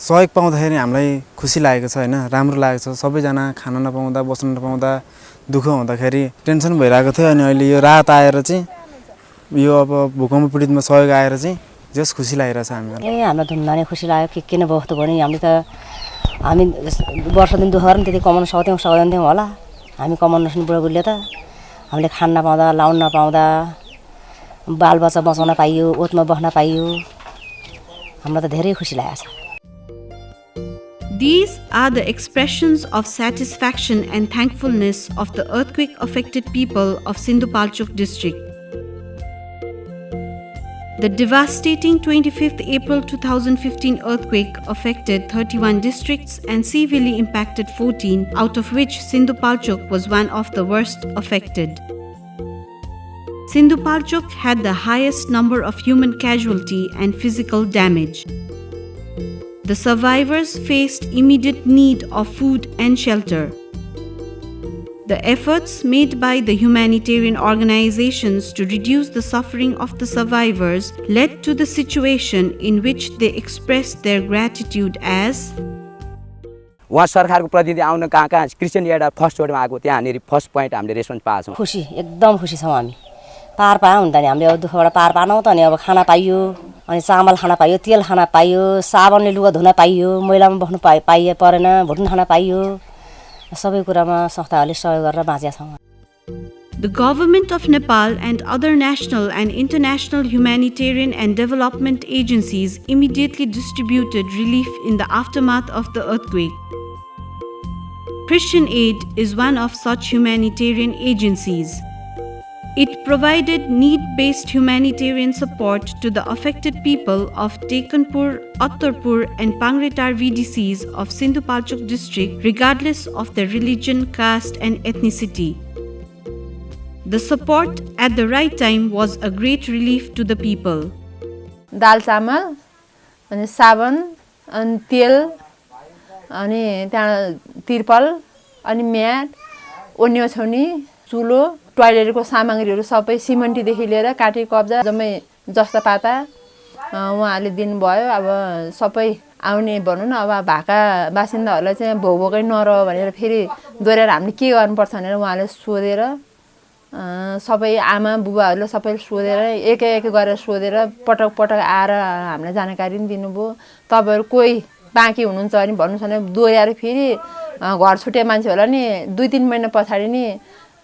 सहयोग पाउँदाखेरि हामीलाई खुसी लागेको छ हैन, राम्रो लागेको छ। सबैजना खान नपाउँदा, बस्न नपाउँदा, दुःख हुँदाखेरि टेन्सन भइरहेको थियो। अनि अहिले यो राहत आएर चाहिँ यो अब भूकम्प पीडितमा सहयोग आएर चाहिँ जस खुसी लागिरहेछ हामीलाई। हामीलाई धुम्नाने खुसी लाग्यो। किन बहुत भने हामीले त हामी वर्ष दिन दुःख गरेर त्यति कमाउन सक्दैनथ्यौँ होला। हामी कमाउन नसक्ने बुढाबुढीले त हामीले खान नपाउँदा, लाउन नपाउँदा, बालबच्चा बचाउन पाइयो, ओतमा बस्न पाइयो। हामीलाई त धेरै खुसी लागेछ। These are the expressions of satisfaction and thankfulness of the earthquake-affected people of Sindhupalchok district. The devastating 25th April 2015 earthquake affected 31 districts and severely impacted 14, out of which Sindhupalchok was one of the worst affected. Sindhupalchok had the highest number of human casualty and physical damage. The survivors faced immediate need of food and shelter. The efforts made by the humanitarian organizations to reduce the suffering of the survivors led to the situation in which they expressed their gratitude as वहाँ सरकारको प्रतिनिधि आउन कहाँ Christian add first वर्डमा आएको त्यहाँनेरि first point हामीले response पाएको छौं। खुसी एकदम खुसी छौं हामी। पार पाए हुन्छ नि हामीले अब दुःखबाट पार पानौ त नि अब खाना पाइयो, अनि चामल खाना पाइयो, तेल खाना पाइयो, साबुनले लुगा धुन पाइयो, मैलामा बस्नु पाइए परेन, भुट्न खाना पाइयो। सबै कुरामा संस्थाहरूले सहयोग गरेर बाँचेका छौं। The government of Nepal and other national and international humanitarian and development agencies immediately distributed relief in the aftermath of the earthquake. Christian Aid is one of such humanitarian agencies. It provided need-based humanitarian support to the affected people of Tekanpur, Uttarpur and Pangretar VDCs of Sindhupalchok district regardless of their religion, caste and ethnicity. The support at the right time was a great relief to the people. दाल चामल अनि साबुन अनि तेल अनि त्यहाँ तिरपल अनि mat ओन्यो छोनी चुलो टोयलेटको सामग्रीहरू सबै सिमेन्टदेखि लिएर काटी कब्जा जम्मै जस्ता पाता उहाँले दिनुभयो। अब सबै आउने भनौँ न अब भाका बासिन्दाहरूलाई चाहिँ भोकै नरह भनेर फेरि दोहोऱ्याएर हामीले के गर्नुपर्छ भनेर उहाँले सोधेर सबै आमा बुबाहरूले सबैले सोधेर एक एक गरेर सोधेर पटक पटक आएर हामीलाई जानकारी पनि दिनुभयो। तपाईहरु कोही बाँकी हुनुहुन्छ भने भन्नुस् भने दोहोऱ्याएर फेरि घर छुटे मान्छेहरूलाई नि 2-3 महिना पछाडी नि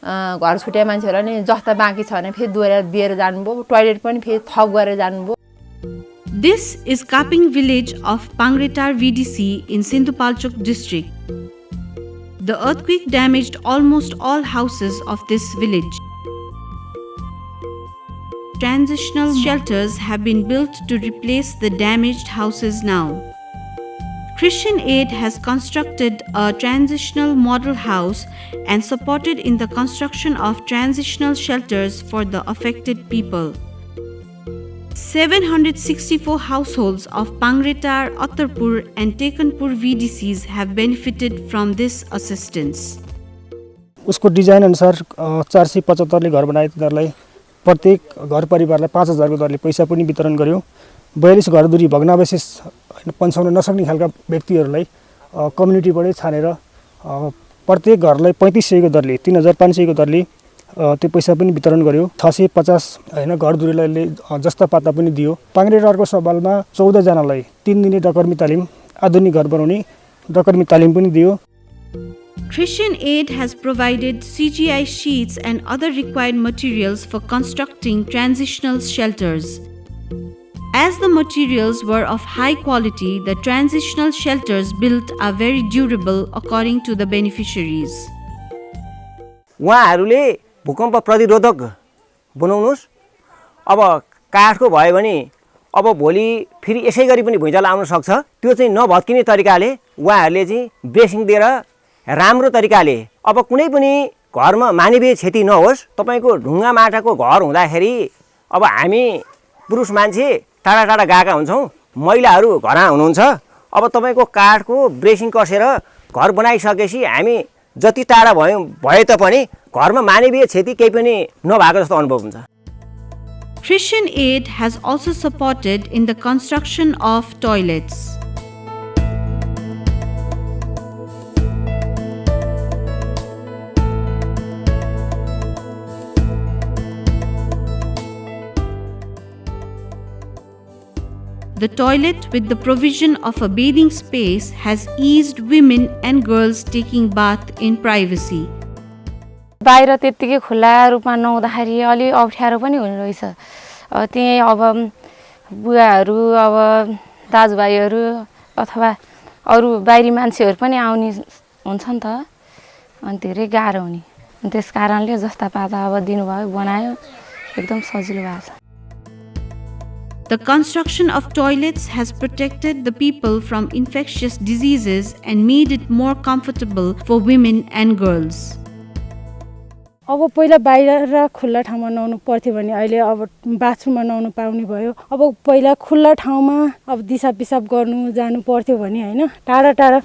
घर छुटे मान्छेहरूलाई नि जस्ता बाँकी छ भने फेरि दोहोऱ्याएर दिएर जानुभयो। टोयलेट पनि फेरि थप गरेर जानुभयो। This is Kaping village of Pangretar VDC in Sindhupalchok district. The earthquake damaged almost all houses of this village. Transitional shelters have been built to replace the damaged houses now. Christian Aid has constructed a transitional model house and supported in the construction of transitional shelters for the affected people. 764 households of Pangretar, Uttarpur and Tekanpur VDCs have benefited from this assistance. उसको design अनुसार 475 ले घर बनाए तिनीहरुलाई प्रत्येक घर परिवारलाई 5000 को दरले पैसा पनि वितरण गर्यो। 42 घरधुरी भग्नावशेष पन्छाउन नसक्ने खालका व्यक्तिहरुलाई कम्युनिटीबाटै छानेर प्रत्येक घरलाई 3500 को दरले 3500 को दरले त्यो पैसा पनि वितरण गर्यो। 650 हैन घरधुरीलाई जस्ता पाता पनि दियो। पाङ्ग्रेटारको सवालमा 14 जनालाई 3 दिने डकर्मी तालिम आधुनिक घर बनाउने डकर्मी तालिम पनि दियो। Christian Aid has provided CGI sheets and other required materials for constructing transitional shelters. As the materials were of high quality, the transitional shelters built are very durable according to the beneficiaries. उहाँहरूले भूकम्प प्रतिरोधक बनाउनुस्। अब काठको भयो भने अब भोलि फेरि यसै गरी पनि भुइँचालो आउन सक्छ। त्यो चाहिँ नभत्किने तरिकाले उहाँहरूले चाहिँ ब्रेसिङ दिएर राम्रो तरिकाले अब कुनै पनि घरमा मानवीय क्षति नहोस्। तपाईको ढुङ्गा माटाको घर हुँदाखेरि अब हामी पुरुष मान्छे टाढा टाढा गएका हुन्छौं, महिलाहरू घरमा हुनुहुन्छ। अब तपाईको काठको ब्रेसिङ कसेर घर बनाइसकेपछि हामी जति टाढा भए तापनि घरमा मानवीय क्षति केही पनि नभएको जस्तो अनुभव हुन्छ। Christian Aid has also supported in the construction of toilets. The toilet with the provision of a bathing space has eased women and girls taking bath in privacy. बाहिर त्यतिकै खुला रूपमा नहुँदाखेरि अलि अप्ठ्यारो पनि हुने रहेछ। त्यही अब बुवाहरू अब दाजुभाइहरू अथवा अरू बाहिरी मान्छेहरू पनि आउने हुन्छ नि त, अनि धेरै गाह्रो हुने। त्यस कारणले जस्ता पाता अब दिनुभयो बनायो, एकदम सजिलो भएको छ। The construction of toilets has protected the people from infectious diseases and made it more comfortable for women and girls. अब पहिला बाहिर र खुल्ला ठाउँमा नुहाउनु पर्थ्यो भने अहिले अब बाथरुममा नुहाउनु पाउने भयो। अब पहिला खुल्ला ठाउँमा अब दिसा पिसाब गर्नु जानु पर्थ्यो भने हैन, टाढा टाढा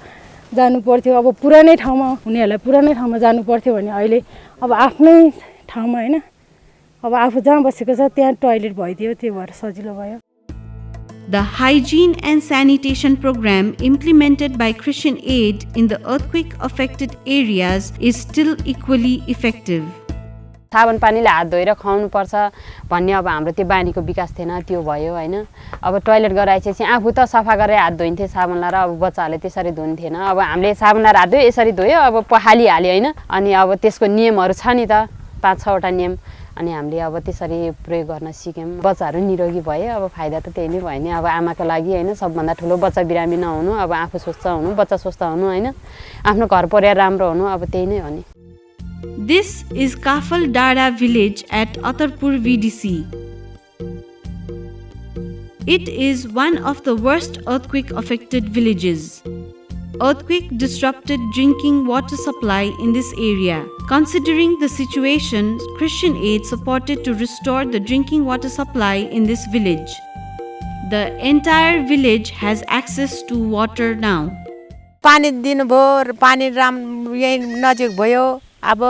जानु पर्थ्यो। अब पुरानै ठाउँमा हुनेहरूलाई पुरानै ठाउँमा जानु पर्थ्यो भने अहिले अब आफ्नै ठाउँमा हैन, अब आफू जहाँ बसेको छ त्यहाँ टोयलेट भइदियो, त्यो भएर सजिलो भयो। The hygiene and sanitation program implemented by Christian Aid in the earthquake-affected areas is still equally effective. साबुन पानीले हात धोएर खुवाउनु पर्छ भन्ने अब हाम्रो त्यो बानीको विकास थिएन, त्यो भयो हैन। अब टोयलेट गराएपछि आफू त सफा गरेर हात धोइन्थे साबुन लाएर, अब बच्चाहरूले त्यसरी धुन्थेन। अब हामीले साबुन लाएर हात धोयो, यसरी धोयो, अब पखालिहाल्यो हैन। अनि अब त्यसको नियमहरू छ नि त, 5-6 वटा नियम, अनि हामीले अब त्यसरी प्रयोग गर्न सिक्यौँ। बच्चाहरू निरोगी भयो, अब फाइदा त त्यही नै भयो नि। अब आमाको लागि हैन सबभन्दा ठुलो बच्चा बिरामी नहुनु, अब आफू स्वस्थ हुनु, बच्चा स्वस्थ हुनु हैन, आफ्नो घर परिवार राम्रो हुनु, अब त्यही नै हो नि। This is Kafal Dara village at Atarpur VDC. It is one of the worst earthquake-affected villages. Earthquake disrupted drinking water supply in this area. Considering the situation, Christian Aid supported to restore the drinking water supply in this village. The entire village has access to water now. पानी दिनुभयो, पानी यही नजिक भयो। अब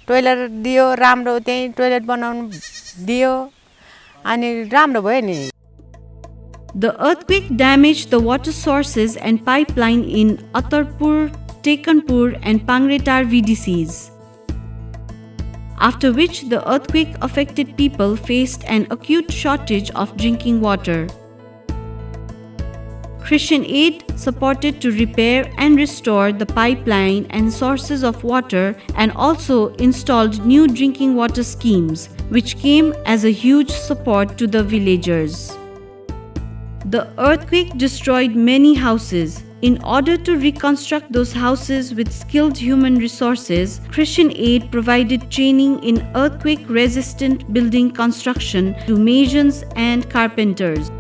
toilet दियो, राम्रो त्यही टोयलेट बनाउनु दियो, अनि राम्रो भयो नि। The earthquake damaged the water sources and pipeline in Atarpur, Tekanpur and Pangretar VDCs. After which the earthquake affected people faced an acute shortage of drinking water. Christian Aid supported to repair and restore the pipeline and sources of water and also installed new drinking water schemes, which came as a huge support to the villagers. The earthquake destroyed many houses. In order to reconstruct those houses with skilled human resources, Christian Aid provided training in earthquake-resistant building construction to masons and carpenters.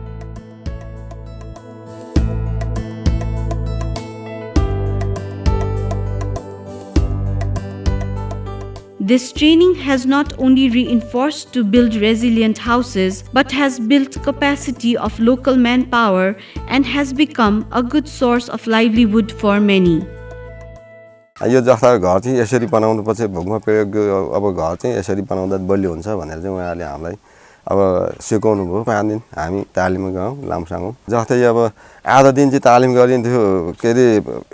This training has not only reinforced to build resilient houses, but has built capacity of local manpower and has become a good source of livelihood for many. यो जस्ता घर चाहिँ यसरी बनाउनुपर्छ, भूकम्प प्रयोग अब घर चाहिँ यसरी बनाउँदा बलियो हुन्छ भनेर चाहिँ उहाँले हामीलाई अब सिकाउनु भयो। 5 दिन हामी तालिममा गयौँ लामसाङमा। जस्तै अब आधा दिन चाहिँ तालिम गरिन्थ्यो, के अरे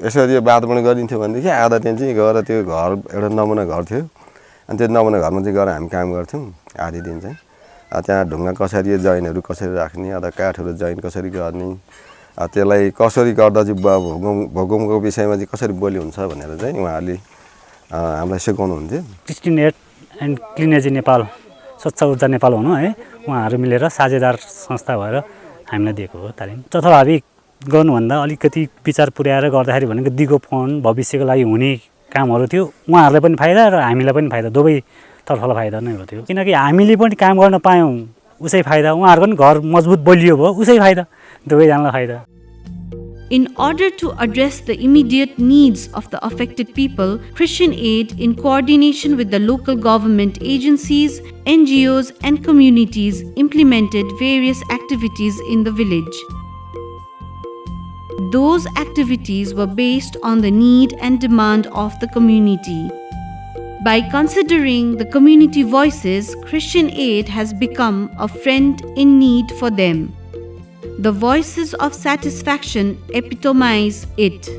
यसरी वातावरण गरिन्थ्यो भनेदेखि आधा दिन चाहिँ गएर त्यो घर एउटा नमुना घर थियो, अनि त्यो नमुना घरमा चाहिँ गएर हामी काम गर्थ्यौँ। आधी दिन चाहिँ त्यहाँ ढुङ्गा कसरी जैनहरू कसरी राख्ने, अथवा काठहरू जैन कसरी गर्ने, त्यसलाई कसरी गर्दा चाहिँ भूकम्पको विषयमा चाहिँ कसरी बोली हुन्छ भनेर चाहिँ उहाँहरूले हामीलाई सिकाउनुहुन्थ्यो। क्रिस्टियन एड एन्ड क्लिनेजी नेपाल, स्वच्छ ऊर्जा नेपाल हुनु है, उहाँहरू मिलेर साझेदार संस्था भएर हामीलाई दिएको हो तालिम। जथाभावी गर्नुभन्दा अलिकति विचार पुर्याएर गर्दाखेरि भनेको दिगो फोन भविष्यको लागि हुने कामहरू थियो। उहाँहरूलाई पनि फाइदा र हामीलाई पनि फाइदा, दुवै तर्फलाई फाइदा नै हो त्यो। किनकि हामीले पनि काम गर्न पायौँ, उसै फाइदा, उहाँहरूको पनि घर मजबुत बलियो भयो, उसै फाइदा, दुवैजनालाई फाइदा। In order to address the immediate needs of the affected people, Christian Aid, in coordination with the local government agencies, NGOs and communities, implemented various activities in the village. Those activities were based on the need and demand of the community. By considering the community voices, Christian Aid has become a friend in need for them. The voices of satisfaction epitomize it.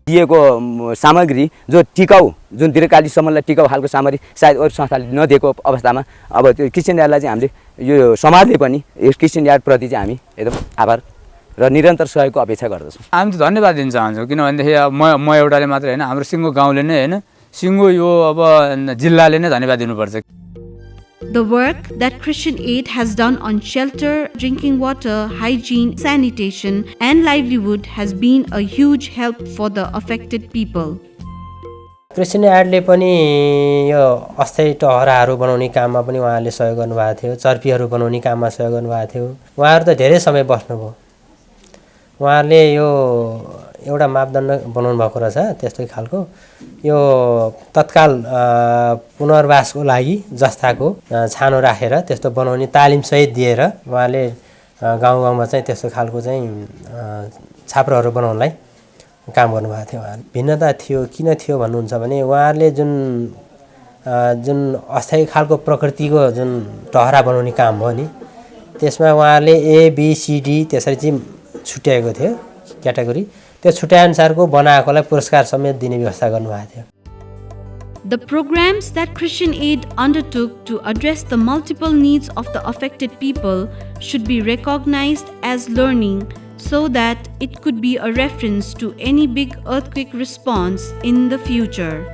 दिएको सामग्री जो टिकाउ, जुन दीर्घकालीन सम्मलाई टिकाउ खालको सामग्री सायद अरू संस्थाले नदिएको अवस्थामा अब त्यो क्रिस्चियन एडलाई चाहिँ हामीले यो समाजले पनि यस क्रिस्चियन एडप्रति चाहिँ हामी एकदम आभार र निरन्तर सहयोगको अपेक्षा गर्दछौँ। हामी त धन्यवाद दिन चाहन्छौँ किनभनेदेखि म एउटाले मात्रै होइन हाम्रो सिङ्गो गाउँले नै होइन सिङ्गो यो अब जिल्लाले नै धन्यवाद दिनुपर्छ। The work that Christian Aid has done on shelter, drinking water, hygiene, sanitation, and livelihood has been a huge help for the affected people. Christian एडले पनि यो अस्थायी टहराहरू बनाउने काममा पनि उहाँले सहयोग गर्नुभएको थियो, चर्पीहरू बनाउने काममा सहयोग गर्नुभएको थियो। उहाँहरू त धेरै समय बस्नुभयो। उहाँहरूले यो एउटा मापदण्ड बनाउनु भएको रहेछ त्यस्तै खालको यो तत्काल पुनर्वासको लागि जस्ताको छानो राखेर त्यस्तो बनाउने तालिमसहित दिएर उहाँले गाउँ गाउँमा चाहिँ त्यस्तो खालको चाहिँ छाप्रोहरू बनाउनलाई काम गर्नुभएको थियो। उहाँले भिन्नता थियो किन थियो भन्नुहुन्छ भने उहाँहरूले जुन अस्थायी खालको प्रकृतिको जुन टहरा बनाउने काम हो नि त्यसमा उहाँहरूले ABCD त्यसरी चाहिँ छुट्याएको थियो क्याटेगोरी त्यो छुट्याएअनुसारको बनाएकोलाई पुरस्कार समेत दिने व्यवस्था गर्नुभएको थियो। The programs that Christian Aid undertook to address the multiple needs of the affected people should be recognized as learning so that it could be a reference to any big earthquake response in the future.